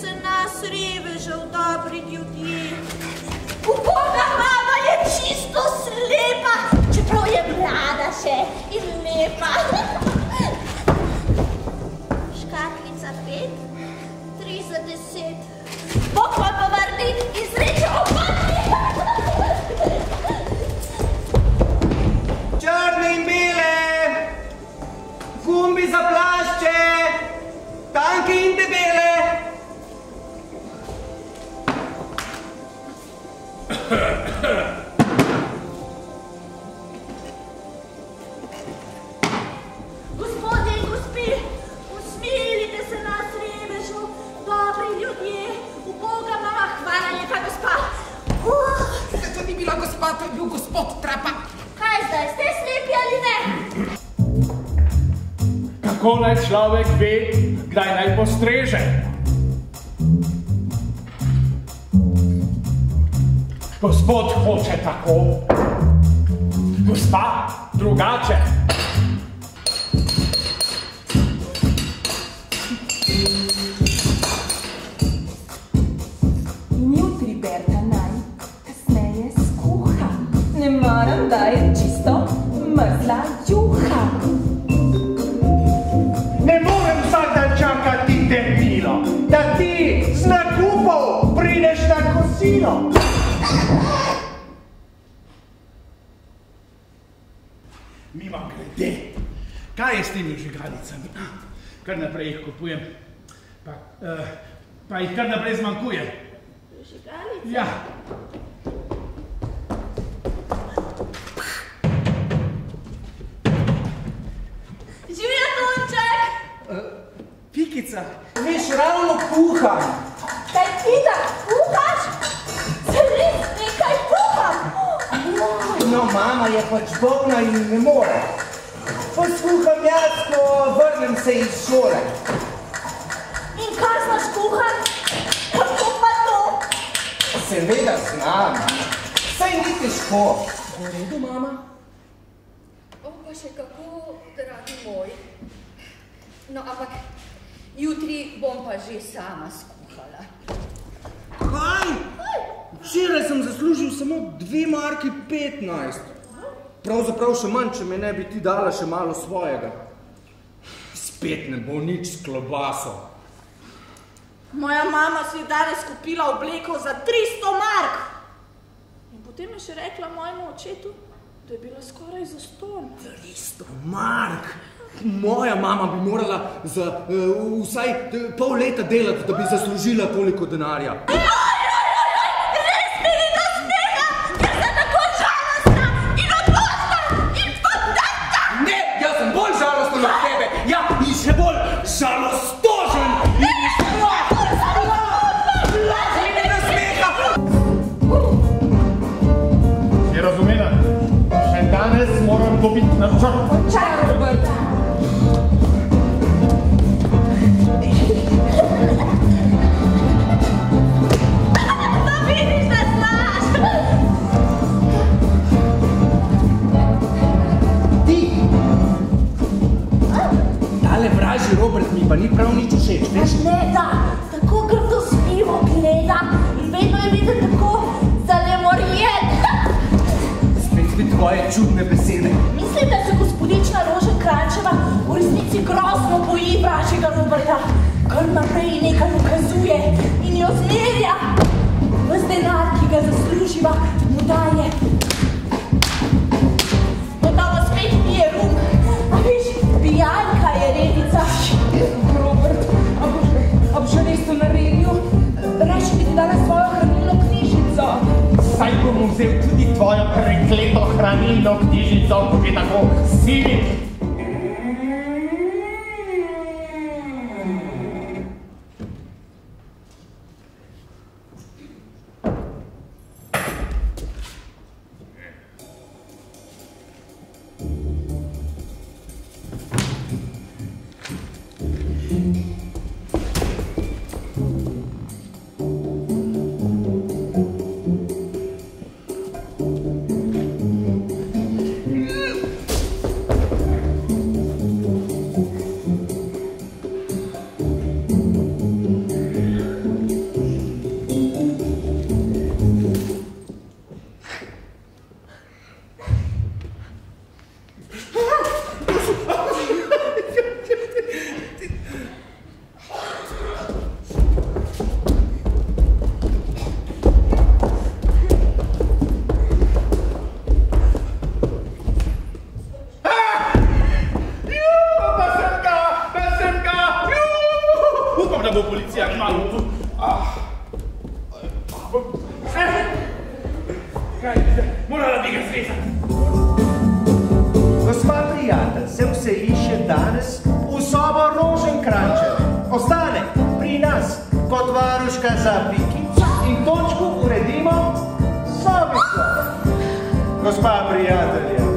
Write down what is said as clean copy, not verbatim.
se nas revežev dobri ljudje. Uboga mama je čisto slepa, čeprav je mlada še in lepa. Škatlica 5, 3 za 10. Bog vam povrni in srečo opatni. Črne in bele, gumbi za plašče, tanke in debele. Gospodje in gospe, usmilite se nas revežu, dobri ljudje, uboga mama, hvala lepa gospa. To ni bila gospa, to je bil gospod Trapa. Kaj zdaj, ste slepi ali ne? Kako naj človek ve, kdaj naj postreže? Gospod hoče tako, gospa drugače. In jutri Berta naj kasneje skuha. Ne maram, da je čisto mrzla juha. Ne morem vsak dan čakati debilo, da ti z nakupov prideš na kosilo. Mima grede, kaj je s temi vžigalicami? Kar naprej jih kupujem, pa jih kar naprej zmanjkuje. Vžigalice? Ja. Živja Tonček! Pikica, veš, ravno kuham. Kaj ti da kuhaš? Zares nekaj kuham! No, mama je pač bolna in ne more. Poskuham jaz, ko vrnem se iz šole. In kaj znaš kuhat? Kako pa to? Seveda znam. Saj ni težko. V redu, mama? O, pa še kako, dragi moj. No, ampak jutri bom pa že sama skuhala. Kaj? Včeraj sem zaslužil samo 2 marki 15. Pravzaprav še manj, če me ne bi ti dala še malo svojega. Spet ne bo nič s klobaso. Moja mama si je danes kupila obleko za 300 mark. In potem je še rekla mojemu očetu, da je bila skoraj zastonj. 300 mark? Moja mama bi morala za vsaj pol leta delati, da bi zaslužila toliko denarja. Res mi ni do smeha, ker sem tako žalostna in odločna in podrta. Ne, jaz sem bolj žalosten od tebe. Ja, in še bolj žalostožen. Je razumela? Še danes moram dobiti načrt. Čakaj, Roberta. Da vidiš, da znaš. Ti! Tale vražji Robert mi pa ni prav nič všeč, veš? Gleda, tako grdo spivo gleda in vedno je videti tako zalemorjen. Spet tvoje čudne besede. Mislim, da se gospodična Roža Krančeva v resnici grozno boji vražjega Roberta, kar naprej nekaj ukazuje in jo zmerja. Ves denar, ki ga zasluživa, mu daje. Gotovo spet pije rum. A veš, pijanka je rednica. Robert, a boš res to naredil? Reči bi ti dala svojo hranilno knjižico. Saj bom vzel tudi tvojo prekleto hranilno knjižico, ko bi tako sili. da bo policija kmalu tu. Kaj, morala bi ga zrezati. Gospa prijatelj, se vseliše danes v sobo Roženkrančeve. Ostane pri nas kot varuška za Pikic in točku uredimo sobico. Gospa prijatelja.